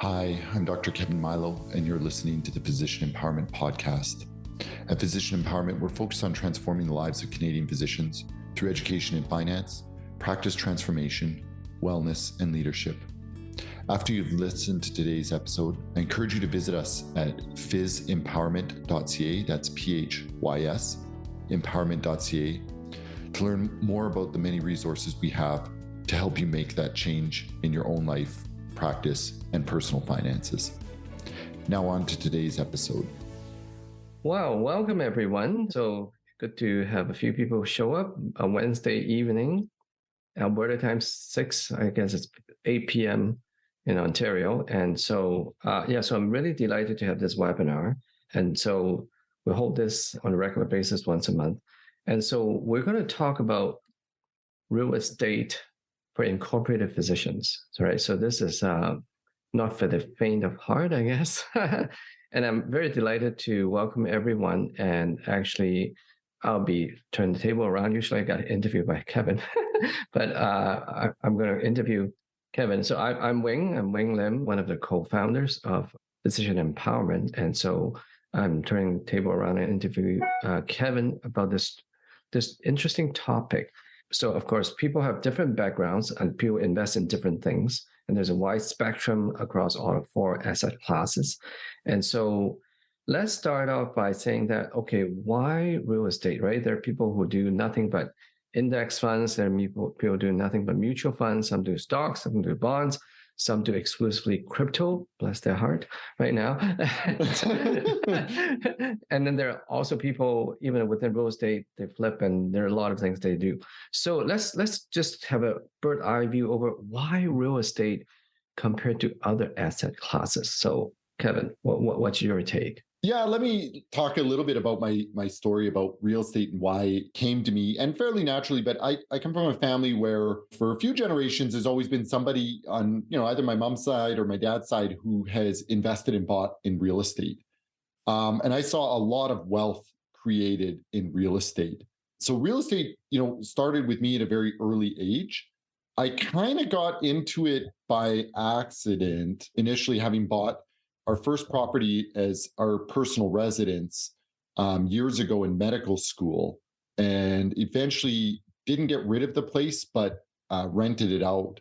Hi, I'm Dr. Kevin Mailo, and you're listening to the Physician Empowerment Podcast. At Physician Empowerment, we're focused on transforming the lives of Canadian physicians through education and finance, practice transformation, wellness, and leadership. After you've listened to today's episode, I encourage you to visit us at PhysEmpowerment.ca, that's PHYS, Empowerment.ca, to learn more about the many resources we have to help you make that change in your own life, practice, and personal finances. Now on to today's episode. Wow, welcome everyone. So good to have a few people show up on Wednesday evening, Alberta time 6, I guess it's 8 p.m. in Ontario. And so, so I'm really delighted to have this webinar. And so we hold this on a regular basis once a month. And so we're going to talk about real estate for incorporated physicians, right? So this is not for the faint of heart, I guess. And I'm very delighted to welcome everyone. And actually, I'll be turning the table around. Usually I got interviewed by Kevin, but I'm going to interview Kevin. So I'm Wing Lim, one of the co-founders of Physician Empowerment. And so I'm turning the table around and interview Kevin about this interesting topic. So, of course, people have different backgrounds and people invest in different things. And there's a wide spectrum across all 4 asset classes. And so let's start off by saying that, okay, why real estate, right? There are people who do nothing but index funds. There are people do nothing but mutual funds. Some do stocks, some do bonds. Some do exclusively crypto, bless their heart, right now. And then there are also people, even within real estate, they flip, and there are a lot of things they do. So let's just have a bird's eye view over why real estate compared to other asset classes. So, Kevin, what's your take? Yeah, let me talk a little bit about my story about real estate and why it came to me, and fairly naturally. But I come from a family where, for a few generations, there's always been somebody on either my mom's side or my dad's side who has invested and bought in real estate, and I saw a lot of wealth created in real estate. So real estate, started with me at a very early age. I kind of got into it by accident, initially having bought our first property as our personal residence years ago in medical school, and eventually didn't get rid of the place, but rented it out.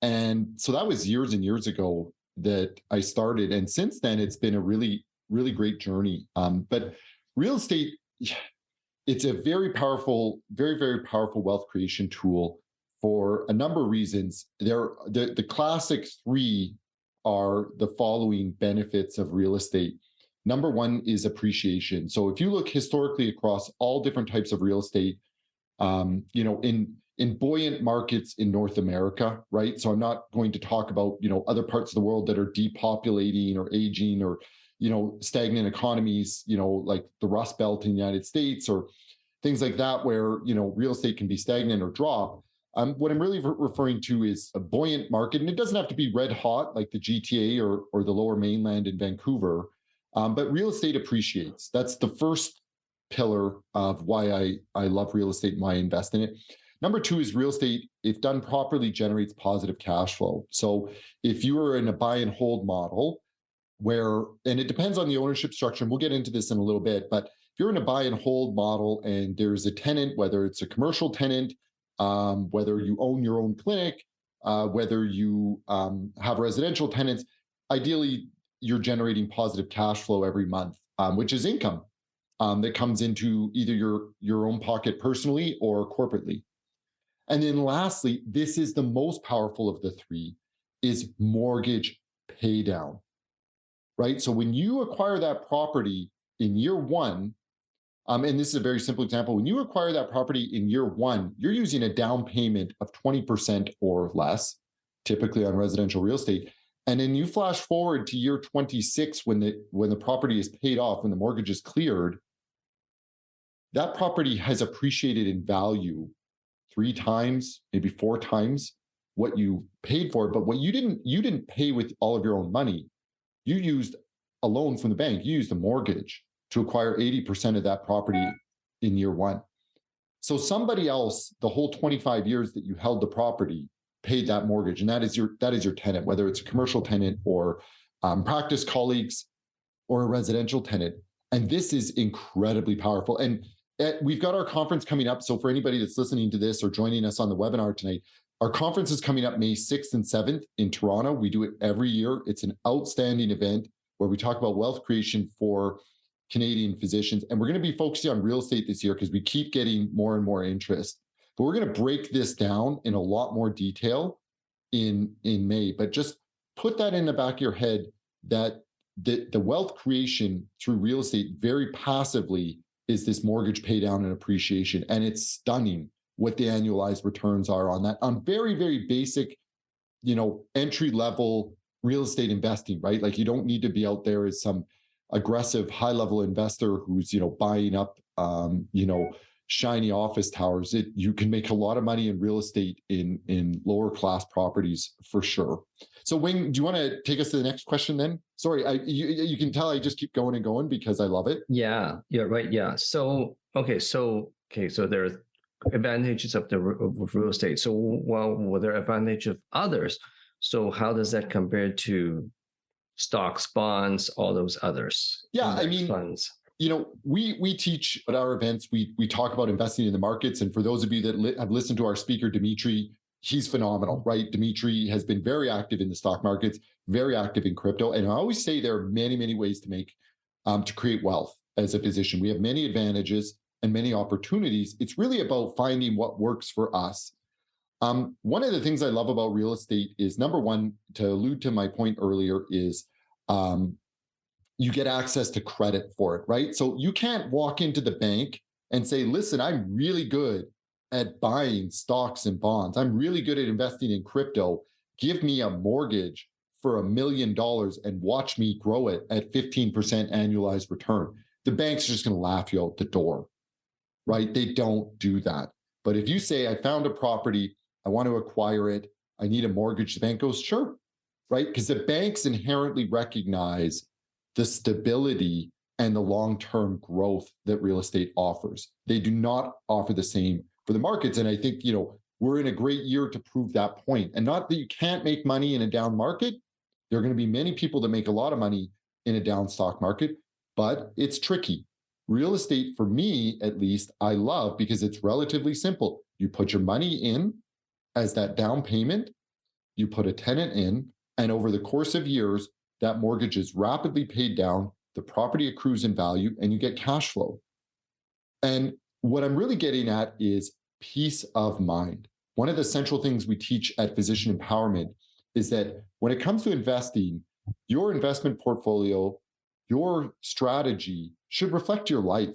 And so that was years and years ago that I started. And since then, it's been a really, really great journey. But real estate, it's a very powerful, very, very powerful wealth creation tool for a number of reasons. The classic 3 are the following benefits of real estate. Number 1 is appreciation. So if you look historically across all different types of real estate, in buoyant markets in North America, right? So I'm not going to talk about, other parts of the world that are depopulating or aging or, stagnant economies, like the Rust Belt in the United States or things like that, where, real estate can be stagnant or drop. What I'm really referring to is a buoyant market, and it doesn't have to be red hot like the GTA or the Lower Mainland in Vancouver, but real estate appreciates. That's the first pillar of why I love real estate and why I invest in it. Number 2 is real estate, if done properly, generates positive cash flow. So if you are in a buy and hold model and it depends on the ownership structure, and we'll get into this in a little bit, but if you're in a buy and hold model and there's a tenant, whether it's a commercial tenant, whether you own your own clinic, whether you have residential tenants, ideally you're generating positive cash flow every month, which is income that comes into either your own pocket personally or corporately. And then lastly, this is the most powerful of the 3, is mortgage paydown, right? So when you acquire that property in year 1, and this is a very simple example. When you acquire that property in year 1, you're using a down payment of 20% or less, typically on residential real estate. And then you flash forward to year 26 when the property is paid off, when the mortgage is cleared, that property has appreciated in value 3 times, maybe 4 times what you paid for it. But what you didn't pay with all of your own money. You used a loan from the bank. You used a mortgage to acquire 80% of that property in year 1. So somebody else, the whole 25 years that you held the property, paid that mortgage, and that is your tenant, whether it's a commercial tenant or practice colleagues or a residential tenant. And this is incredibly powerful. And we've got our conference coming up. So for anybody that's listening to this or joining us on the webinar tonight, our conference is coming up May 6th and 7th in Toronto. We do it every year. It's an outstanding event where we talk about wealth creation for Canadian physicians. And we're going to be focusing on real estate this year because we keep getting more and more interest. But we're going to break this down in a lot more detail in May. But just put that in the back of your head that the wealth creation through real estate very passively is this mortgage pay down and appreciation. And it's stunning what the annualized returns are on that, on very, very basic, entry level real estate investing, right? Like you don't need to be out there as some aggressive high level investor who's, buying up, shiny office towers. You can make a lot of money in real estate in lower class properties for sure. So Wing, do you want to take us to the next question then? Sorry, you can tell I just keep going and going because I love it. Yeah, right. Yeah. So there's advantages of real estate. So while there are advantages of others, so how does that compare to stocks, bonds, all those others? Yeah, funds. We teach at our events, we talk about investing in the markets. And for those of you that have listened to our speaker, Dimitri, he's phenomenal, right? Dimitri has been very active in the stock markets, very active in crypto. And I always say there are many, many ways to create wealth as a physician. We have many advantages and many opportunities. It's really about finding what works for us. One of the things I love about real estate is, number one, to allude to my point earlier, is you get access to credit for it, right? So you can't walk into the bank and say, listen, I'm really good at buying stocks and bonds. I'm really good at investing in crypto. Give me a mortgage for $1 million and watch me grow it at 15% annualized return. The bank's just going to laugh you out the door, right? They don't do that. But if you say, I found a property, I want to acquire it, I need a mortgage, the bank goes, sure, right? Because the banks inherently recognize the stability and the long-term growth that real estate offers. They do not offer the same for the markets. And I think, we're in a great year to prove that point. And not that you can't make money in a down market. There are going to be many people that make a lot of money in a down stock market, but it's tricky. Real estate, for me, at least, I love because it's relatively simple. You put your money in as that down payment, you put a tenant in, and over the course of years, that mortgage is rapidly paid down, the property accrues in value, and you get cash flow. And what I'm really getting at is peace of mind. One of the central things we teach at Physician Empowerment is that when it comes to investing, your investment portfolio, your strategy should reflect your life,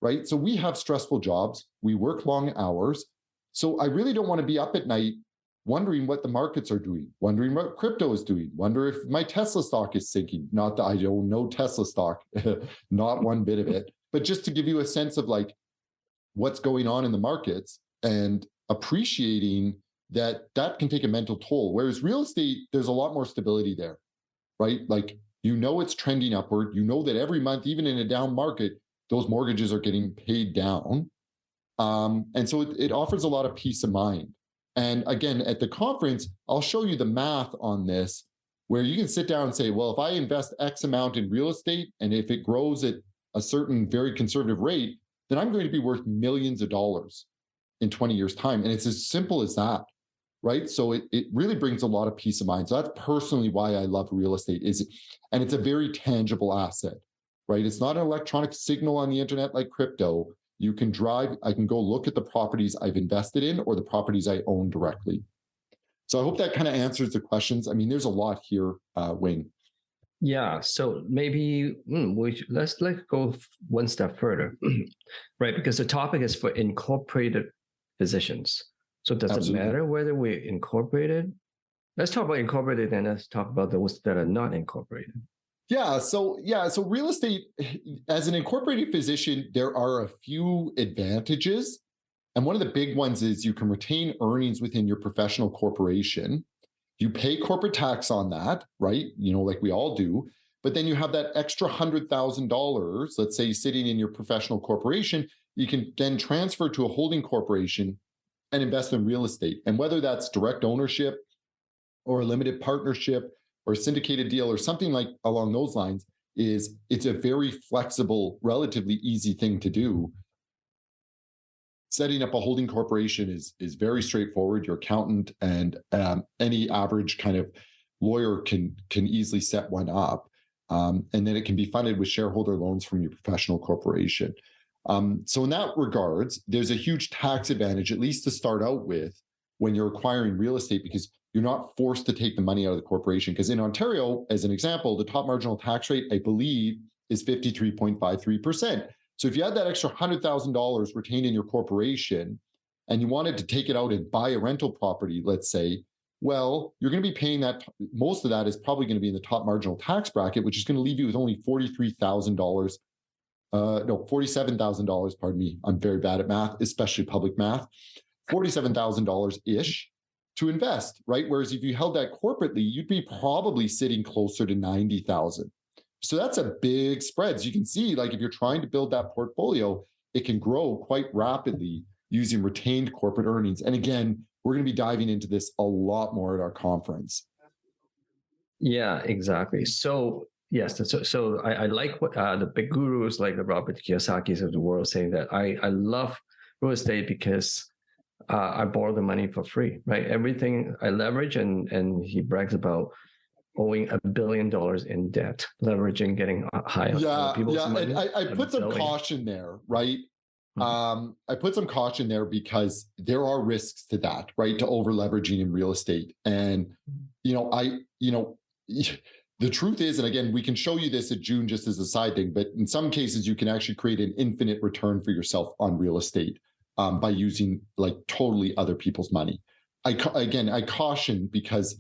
right? So we have stressful jobs, we work long hours. So I really don't want to be up at night wondering what the markets are doing, wondering what crypto is doing, wonder if my Tesla stock is sinking. Not that I don't know Tesla stock, not one bit of it, but just to give you a sense of like what's going on in the markets and appreciating that can take a mental toll. Whereas real estate, there's a lot more stability there, right? Like, it's trending upward. That every month, even in a down market, those mortgages are getting paid down. And so it offers a lot of peace of mind. And again, at the conference, I'll show you the math on this, where you can sit down and say, well, if I invest X amount in real estate, and if it grows at a certain very conservative rate, then I'm going to be worth millions of dollars in 20 years' time. And it's as simple as that, right? So it really brings a lot of peace of mind. So that's personally why I love real estate, and it's a very tangible asset, right? It's not an electronic signal on the internet like crypto. You can I can go look at the properties I've invested in or the properties I own directly. So I hope that kind of answers the questions. I mean, there's a lot here, Wing. Yeah, so maybe let's go one step further, right? Because the topic is for incorporated physicians. So does Absolutely. It matter whether we're incorporated? Let's talk about incorporated, and let's talk about those that are not incorporated. So real estate, as an incorporated physician, there are a few advantages. And one of the big ones is you can retain earnings within your professional corporation. You pay corporate tax on that, right? Like we all do. But then you have that extra $100,000, let's say, sitting in your professional corporation. You can then transfer to a holding corporation and invest in real estate. And whether that's direct ownership or a limited partnership or a syndicated deal or something like along those lines, it's a very flexible, relatively easy thing to do. Setting up a holding corporation is very straightforward. Your accountant and any average kind of lawyer can easily set one up, and then it can be funded with shareholder loans from your professional corporation. So in that regards, there's a huge tax advantage, at least to start out with, when you're acquiring real estate, because you're not forced to take the money out of the corporation. Because in Ontario, as an example, the top marginal tax rate, I believe, is 53.53%. So if you had that extra $100,000 retained in your corporation and you wanted to take it out and buy a rental property, let's say, well, you're going to be paying that. Most of that is probably going to be in the top marginal tax bracket, which is going to leave you with only $43,000. No, $47,000, pardon me. I'm very bad at math, especially public math. $47,000-ish to invest, right? Whereas if you held that corporately, you'd be probably sitting closer to $90,000. So that's a big spread. So you can see, like, if you're trying to build that portfolio, it can grow quite rapidly using retained corporate earnings. And again, we're going to be diving into this a lot more at our conference. Yeah, exactly. So yes, so I like what the big gurus like the Robert Kiyosaki's of the world saying that I love real estate because I borrow the money for free, right? Everything I leverage, and he brags about owing $1 billion in debt, leveraging, getting high on people's money. And I put some caution there, right? I put some caution there because there are risks to that, right? To over leveraging in real estate. And, the truth is, and again, we can show you this at June just as a side thing, but in some cases, you can actually create an infinite return for yourself on real estate by using like totally other people's money. I caution because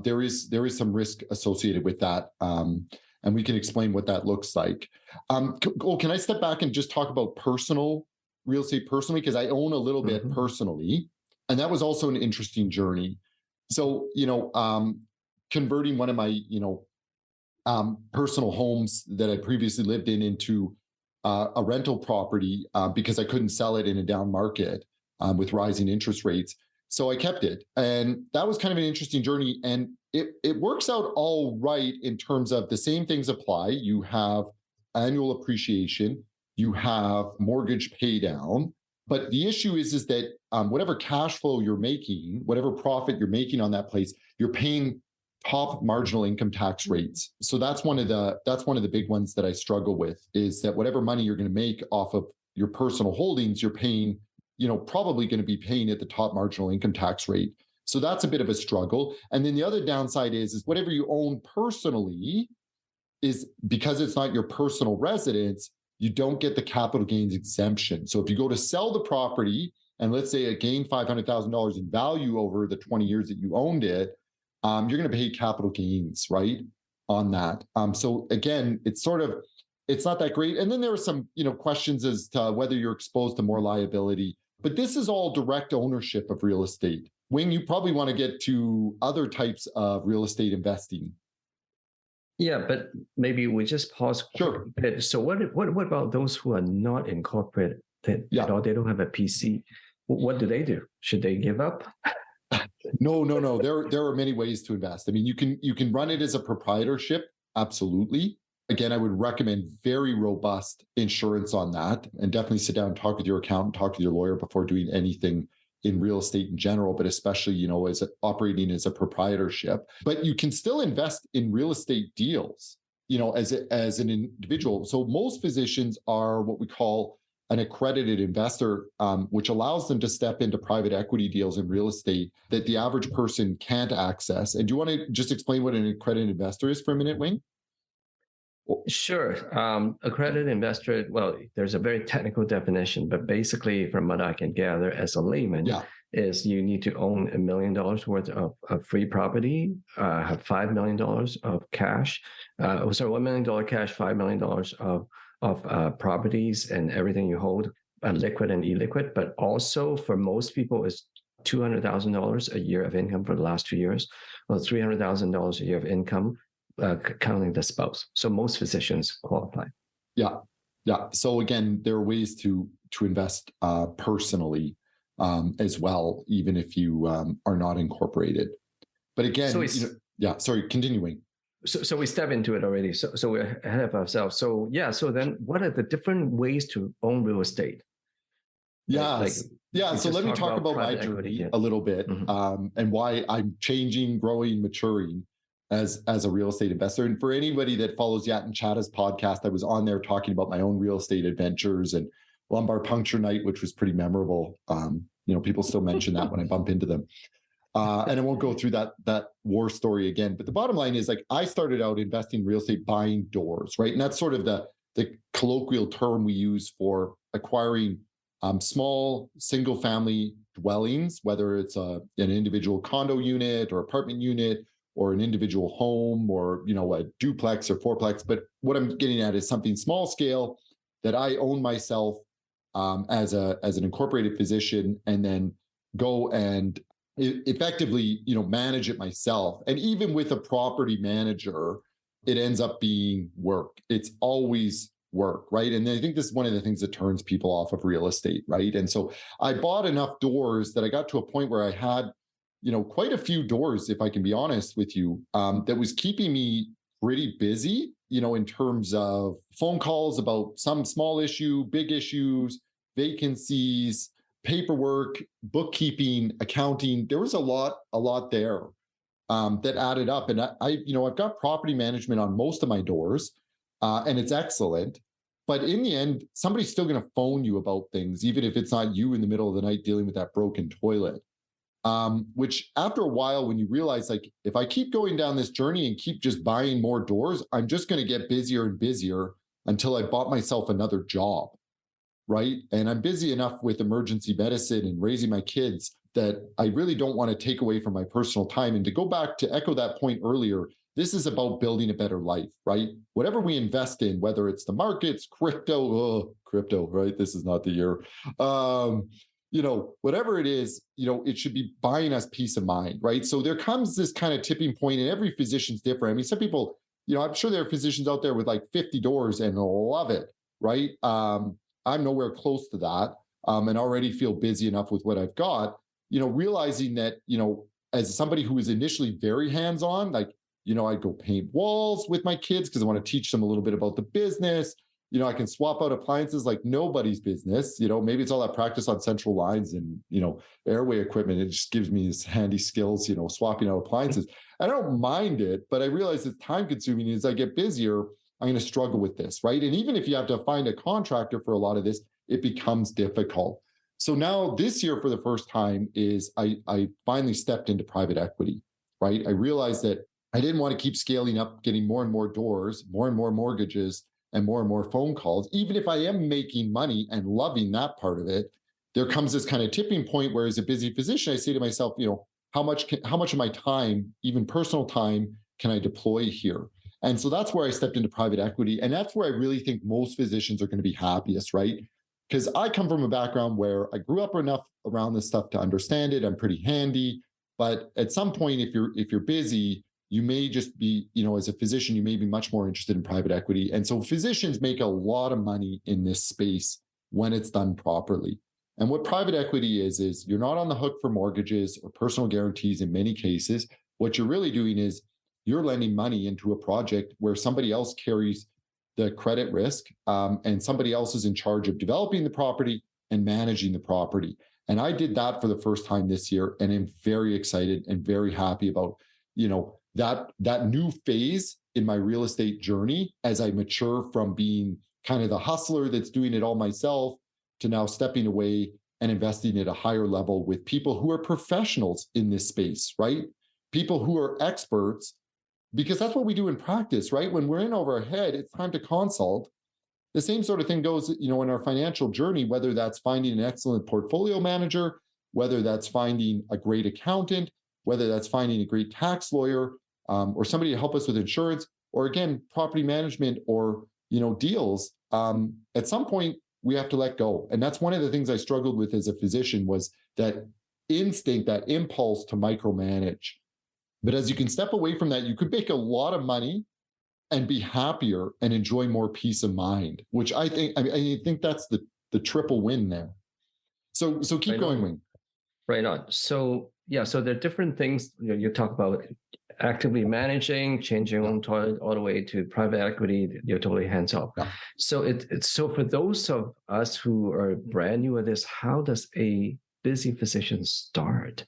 there is some risk associated with that. And we can explain what that looks like. Can I step back and just talk about personal real estate personally? Because I own a little bit personally, and that was also an interesting journey. So, converting one of my, personal homes that I previously lived in into a rental property because I couldn't sell it in a down market with rising interest rates. So I kept it. And that was kind of an interesting journey. And it works out all right in terms of the same things apply. You have annual appreciation, you have mortgage pay down. But the issue is that whatever cash flow you're making, whatever profit you're making on that place, you're paying top marginal income tax rates. So that's one of the big ones that I struggle with, is that whatever money you're going to make off of your personal holdings, you're paying, probably going to be paying at the top marginal income tax rate. So that's a bit of a struggle. And then the other downside is whatever you own personally is, because it's not your personal residence, you don't get the capital gains exemption. So if you go to sell the property and let's say it gained $500,000 in value over the 20 years that you owned it, you're going to pay capital gains, right, on that. So again, it's not that great. And then there are some, questions as to whether you're exposed to more liability. But this is all direct ownership of real estate. Wing, you probably want to get to other types of real estate investing. Yeah, but maybe we just pause. Sure. So what about those who are not incorporated? They don't have a PC. What do? Should they give up? No. There are many ways to invest. I mean, you can run it as a proprietorship. Absolutely. Again, I would recommend very robust insurance on that, and definitely sit down and talk with your accountant, talk to your lawyer before doing anything in real estate in general, but especially, as operating as a proprietorship. But you can still invest in real estate deals, as an individual. So most physicians are what we call an accredited investor, which allows them to step into private equity deals in real estate that the average person can't access. And do you want to just explain what an accredited investor is for a minute, Wing? Sure. Accredited investor, well, there's a very technical definition, but basically from what I can gather as a layman, is you need to own $1 million worth of free property, have $5 million of cash, $1 million cash, $5 million of properties and everything you hold, liquid and illiquid, but also for most people is $200,000 a year of income for the last 2 years, or $300,000 a year of income, counting the spouse. So most physicians qualify. Yeah. So again, there are ways to invest personally. as well, even if you are not incorporated. But again, yeah, sorry, continuing. So we step into it already. So we're ahead of ourselves. So yeah. So then, what are the different ways to own real estate? Yes. So let me talk about my journey a little bit, and why I'm changing, growing, maturing as a real estate investor. And for anybody that follows Yat and Chada's podcast, I was on there talking about my own real estate adventures and lumbar puncture night, which was pretty memorable. People still mention that when I bump into them. And I won't go through that war story again. But the bottom line is, like, I started out investing in real estate buying doors, right? And that's sort of the colloquial term we use for acquiring small single family dwellings, whether it's an individual condo unit or apartment unit or an individual home or a duplex or fourplex. But what I'm getting at is something small scale that I own myself as an incorporated physician, and then go and effectively manage it myself. And even with a property manager, it ends up being work. It's always work, right? And I think this is one of the things that turns people off of real estate, right? And so I bought enough doors that I got to a point where I had quite a few doors, if I can be honest with you, that was keeping me pretty busy, in terms of phone calls about some small issue, big issues, vacancies, paperwork, bookkeeping, accounting. There was a lot there that added up. And I've got property management on most of my doors, and it's excellent. But in the end, somebody's still going to phone you about things, even if it's not you in the middle of the night dealing with that broken toilet. Which after a while, when you realize, like, if I keep going down this journey and keep just buying more doors, I'm just going to get busier and busier until I bought myself another job. Right. And I'm busy enough with emergency medicine and raising my kids that I really don't want to take away from my personal time. And to go back to echo that point earlier, this is about building a better life, right? Whatever we invest in, whether it's the markets, crypto, right? This is not the year. Whatever it is, it should be buying us peace of mind, right? So there comes this kind of tipping point, and every physician's different. I mean, some people, I'm sure there are physicians out there with like 50 doors and love it, right? I'm nowhere close to that, and already feel busy enough with what I've got, realizing that, as somebody who was initially very hands-on, like, I'd go paint walls with my kids because I want to teach them a little bit about the business. I can swap out appliances like nobody's business. Maybe it's all that practice on central lines and, airway equipment. It just gives me these handy skills, swapping out appliances. I don't mind it, but I realize it's time consuming. As I get busier, I'm going to struggle with this, right? And even if you have to find a contractor for a lot of this, it becomes difficult. So now this year, for the first time, is I finally stepped into private equity, right? I realized that I didn't want to keep scaling up, getting more and more doors, more and more mortgages, and more phone calls. Even if I am making money and loving that part of it, there comes this kind of tipping point where, as a busy physician, I say to myself, how much of my time, even personal time, can I deploy here? And so that's where I stepped into private equity. And that's where I really think most physicians are going to be happiest, right? Because I come from a background where I grew up enough around this stuff to understand it. I'm pretty handy. But at some point, if you're busy, you may just be, as a physician, you may be much more interested in private equity. And so physicians make a lot of money in this space when it's done properly. And what private equity is you're not on the hook for mortgages or personal guarantees in many cases. What you're really doing is you're lending money into a project where somebody else carries the credit risk, and somebody else is in charge of developing the property and managing the property. And I did that for the first time this year, and I'm very excited and very happy about, that new phase in my real estate journey as I mature from being kind of the hustler that's doing it all myself to now stepping away and investing at a higher level with people who are professionals in this space, right? People who are experts, because that's what we do in practice, right? When we're in over our head, it's time to consult. The same sort of thing goes, in our financial journey, whether that's finding an excellent portfolio manager, whether that's finding a great accountant, whether that's finding a great tax lawyer, or somebody to help us with insurance, or again, property management or, deals. At some point, we have to let go. And that's one of the things I struggled with as a physician, was that instinct, that impulse to micromanage. But as you can step away from that, you could make a lot of money and be happier and enjoy more peace of mind, which I think that's the triple win there. So keep going, Wing. Right on. So yeah, so there are different things you talk about actively managing, changing Yeah. on toilet all the way to private equity. You're totally hands off. Yeah. So it's so for those of us who are brand new at this, how does a busy physician start?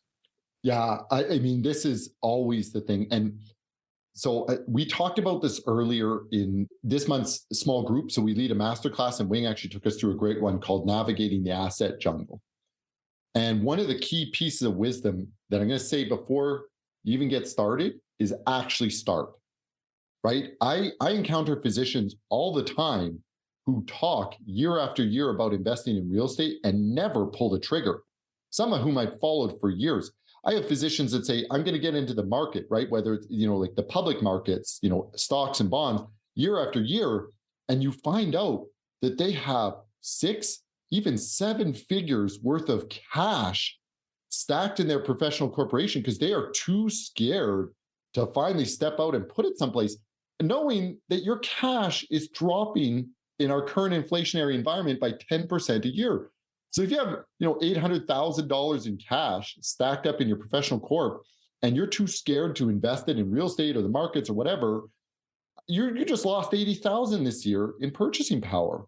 Yeah, I mean, this is always the thing. And so we talked about this earlier in this month's small group. So we lead a masterclass, and Wing actually took us through a great one called Navigating the Asset Jungle. And one of the key pieces of wisdom that I'm going to say before you even get started is actually start, right? I encounter physicians all the time who talk year after year about investing in real estate and never pull the trigger. Some of whom I've followed for years. I have physicians that say, I'm going to get into the market, right? Whether it's, like the public markets, stocks and bonds year after year. And you find out that they have 6, even 7 figures worth of cash stacked in their professional corporation because they are too scared to finally step out and put it someplace, knowing that your cash is dropping in our current inflationary environment by 10% a year. So if you have, $800,000 in cash stacked up in your professional corp, and you're too scared to invest it in real estate or the markets or whatever, you just lost 80,000 this year in purchasing power,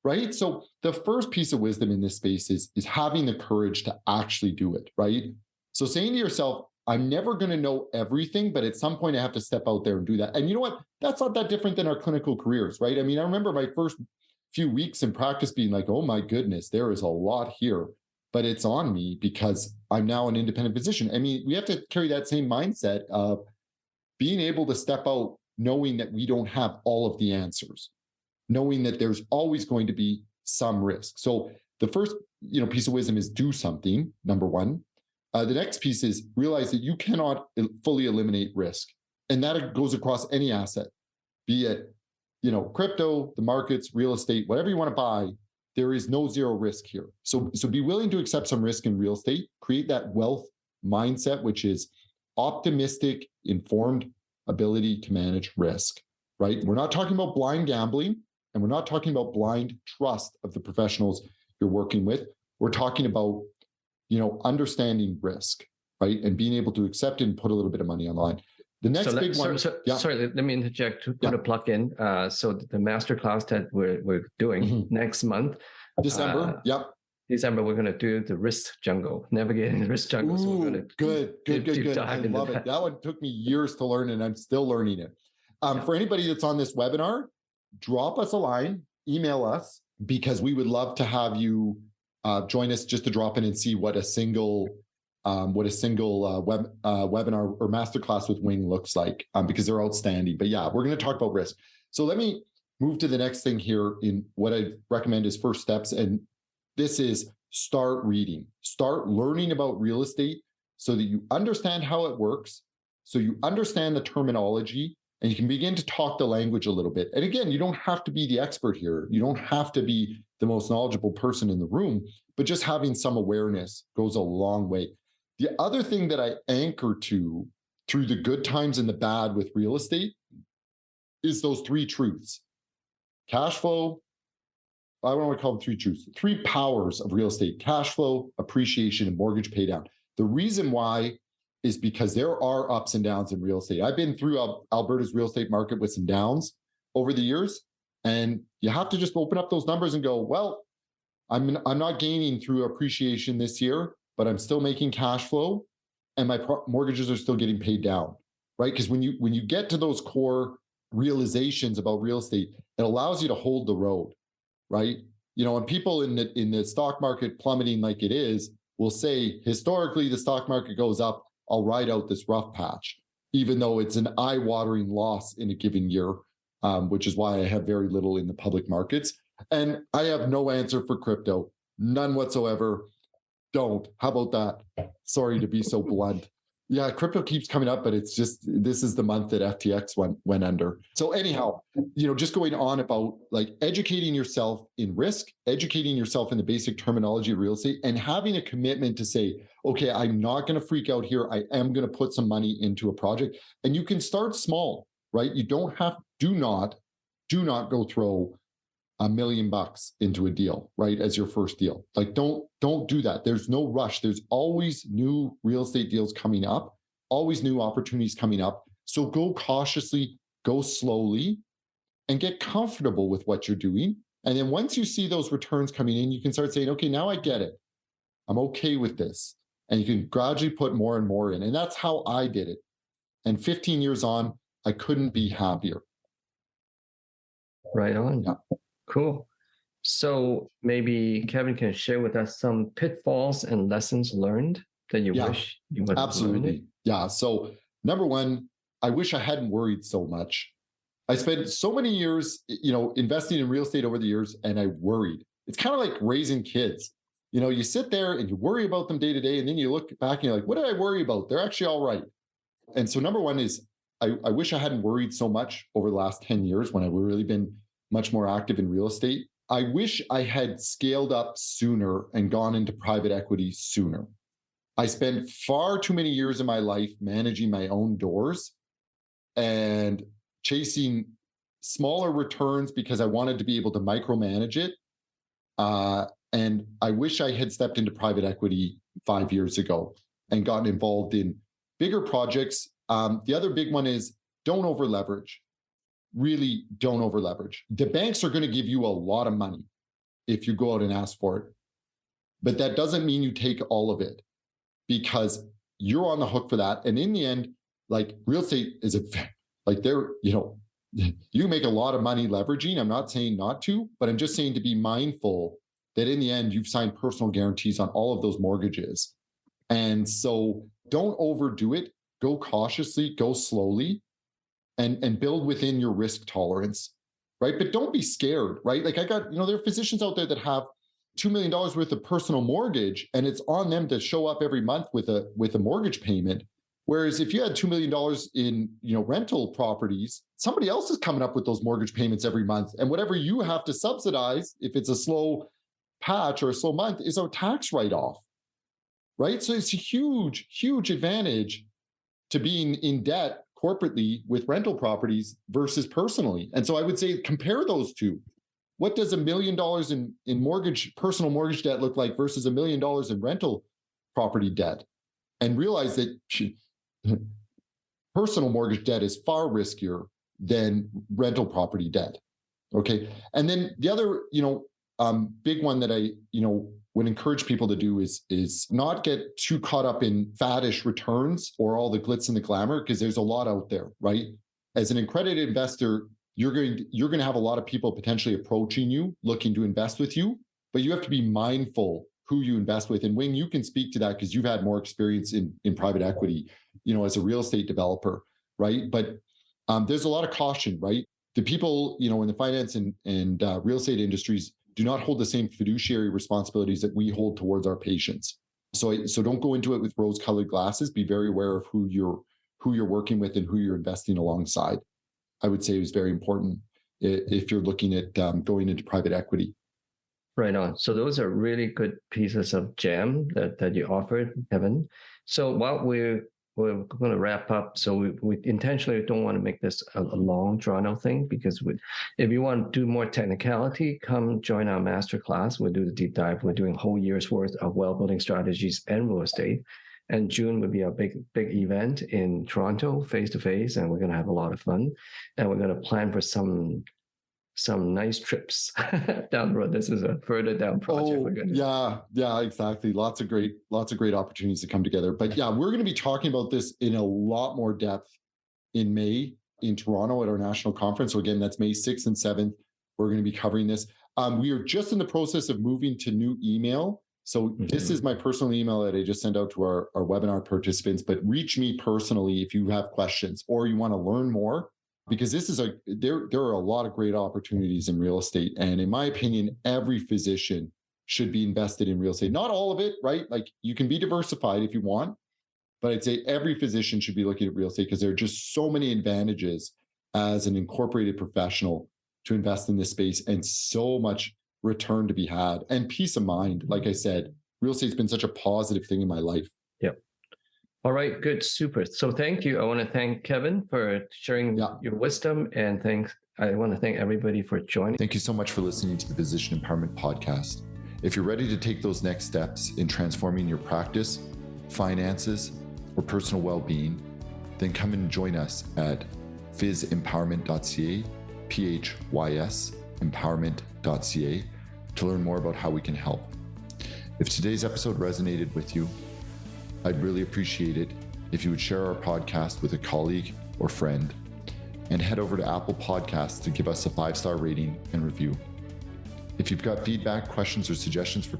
right? So the first piece of wisdom in this space is having the courage to actually do it, right? So saying to yourself, I'm never going to know everything, but at some point I have to step out there and do that. And you know what? That's not that different than our clinical careers, right? I mean, I remember my first few weeks in practice being like, oh my goodness, there is a lot here, but it's on me because I'm now an independent physician. I mean, we have to carry that same mindset of being able to step out knowing that we don't have all of the answers, knowing that there's always going to be some risk. So the first, piece of wisdom is do something, number one. The next piece is realize that you cannot fully eliminate risk. And that goes across any asset, be it, crypto, the markets, real estate, whatever you want to buy. There is no zero risk here. So be willing to accept some risk in real estate, create that wealth mindset, which is optimistic, informed ability to manage risk, right? We're not talking about blind gambling, and we're not talking about blind trust of the professionals you're working with. We're talking about, understanding risk, right? And being able to accept and put a little bit of money on the line. The next big one. Sorry, let me interject to put a plug in. So the masterclass that we're doing next month, December. December, we're going to do the risk jungle, navigating the risk jungle. Ooh, so we're going to good. I love it. That one took me years to learn, and I'm still learning it. For anybody that's on this webinar, drop us a line, email us, because we would love to have you join us just to drop in and see what a single webinar or masterclass with Wing looks like, because they're outstanding. But yeah, we're going to talk about risk. So let me move to the next thing here. In what I recommend is first steps, and this is start reading, start learning about real estate so that you understand how it works, so you understand the terminology, and you can begin to talk the language a little bit. And again, you don't have to be the expert here. You don't have to be the most knowledgeable person in the room, but just having some awareness goes a long way. The other thing that I anchor to through the good times and the bad with real estate is those 3 truths. Cash flow, I don't want to call them 3 truths, 3 powers of real estate: cash flow, appreciation, and mortgage paydown. The reason why is because there are ups and downs in real estate. I've been through Alberta's real estate market with some downs over the years, and you have to just open up those numbers and go, well, I'm not gaining through appreciation this year, but I'm still making cash flow, and my mortgages are still getting paid down, right? Because when you get to those core realizations about real estate, it allows you to hold the road, right? And people in the stock market plummeting like it is will say, historically, the stock market goes up, I'll ride out this rough patch, even though it's an eye-watering loss in a given year, which is why I have very little in the public markets. And I have no answer for crypto, none whatsoever. Don't. How about that? Sorry to be so blunt. Yeah, crypto keeps coming up, but it's just, this is the month that FTX went under. So anyhow, just going on about like educating yourself in risk, educating yourself in the basic terminology of real estate, and having a commitment to say, okay, I'm not going to freak out here. I am going to put some money into a project. And you can start small, right? You don't have, do not go throw $1 million into a deal, right? As your first deal. Like, don't do that. There's no rush. There's always new real estate deals coming up, always new opportunities coming up. So go cautiously, go slowly, and get comfortable with what you're doing. And then once you see those returns coming in, you can start saying, okay, now I get it. I'm okay with this. And you can gradually put more and more in. And that's how I did it. And 15 years on, I couldn't be happier. Right on. Yeah. Cool. So maybe Kevin can share with us some pitfalls and lessons learned that you wish you would have learned it. Yeah. So number one, I wish I hadn't worried so much. I spent so many years, investing in real estate over the years, and I worried. It's kind of like raising kids. You sit there and you worry about them day to day, and then you look back and you're like, what did I worry about? They're actually all right. And so number one is I wish I hadn't worried so much over the last 10 years when I've really been much more active in real estate. I wish I had scaled up sooner and gone into private equity sooner. I spent far too many years in my life managing my own doors and chasing smaller returns because I wanted to be able to micromanage it. And I wish I had stepped into private equity 5 years ago and gotten involved in bigger projects. The other big one is don't over leverage. Really don't over leverage. The banks are going to give you a lot of money if you go out and ask for it. But that doesn't mean you take all of it, because you're on the hook for that. And in the end, like, real estate is you make a lot of money leveraging. I'm not saying not to, but I'm just saying to be mindful that in the end, you've signed personal guarantees on all of those mortgages. And so don't overdo it. Go cautiously, go slowly, and build within your risk tolerance, right? But don't be scared, right? Like, there are physicians out there that have $2 million worth of personal mortgage, and it's on them to show up every month with a mortgage payment. Whereas if you had $2 million in rental properties, somebody else is coming up with those mortgage payments every month. And whatever you have to subsidize, if it's a slow patch or a slow month, is a tax write-off, right? So it's a huge, huge advantage to being in debt corporately with rental properties versus personally. And so I would say compare those two. What does $1 million in personal mortgage debt look like versus $1 million in rental property debt? And realize that personal mortgage debt is far riskier than rental property debt. Okay. And then the other, big one that I, would encourage people to do is not get too caught up in faddish returns or all the glitz and the glamour, because there's a lot out there, right? As an accredited investor, you're going to have a lot of people potentially approaching you, looking to invest with you, but you have to be mindful who you invest with. And Wing, you can speak to that because you've had more experience in private equity, as a real estate developer, right? But there's a lot of caution, right? The people, in the finance and real estate industries do not hold the same fiduciary responsibilities that we hold towards our patients. So don't go into it with rose-colored glasses. Be very aware of who you're working with and who you're investing alongside. I would say is very important if you're looking at going into private equity. Right on. So those are really good pieces of jam that you offered, Kevin. So while we're going to wrap up, so we intentionally don't want to make this a long drawn-out thing, because if you want to do more technicality, come join our masterclass. We'll do the deep dive. We're doing a whole year's worth of wealth building strategies and real estate. And June would be a big event in Toronto, face-to-face, and we're going to have a lot of fun. And we're going to plan for some nice trips down the road. This is a further down project. Yeah, exactly. Lots of great opportunities to come together. But yeah, we're going to be talking about this in a lot more depth in May in Toronto at our national conference. So again, that's May 6th and 7th. We're going to be covering this. We are just in the process of moving to new email. So this is my personal email that I just sent out to our webinar participants, but reach me personally if you have questions or you want to learn more. Because there are a lot of great opportunities in real estate. And in my opinion, every physician should be invested in real estate. Not all of it, right? Like, you can be diversified if you want, but I'd say every physician should be looking at real estate because there are just so many advantages as an incorporated professional to invest in this space, and so much return to be had and peace of mind. Like I said, real estate's been such a positive thing in my life. Yep. All right, good, super. So thank you. I want to thank Kevin for sharing your wisdom, and I want to thank everybody for joining. Thank you so much for listening to the Physician Empowerment Podcast. If you're ready to take those next steps in transforming your practice, finances, or personal well-being, then come and join us at PhysEmpowerment.ca, PhysEmpowerment.ca, to learn more about how we can help. If today's episode resonated with you, I'd really appreciate it if you would share our podcast with a colleague or friend, and head over to Apple Podcasts to give us a 5-star rating and review. If you've got feedback, questions, or suggestions for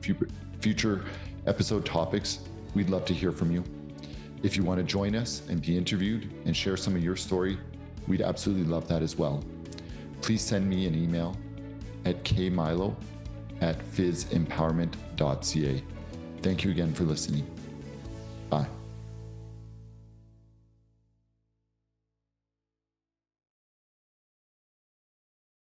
future episode topics, we'd love to hear from you. If you want to join us and be interviewed and share some of your story, we'd absolutely love that as well. Please send me an email at kmailo@PhysEmpowerment.ca. Thank you again for listening. Bye.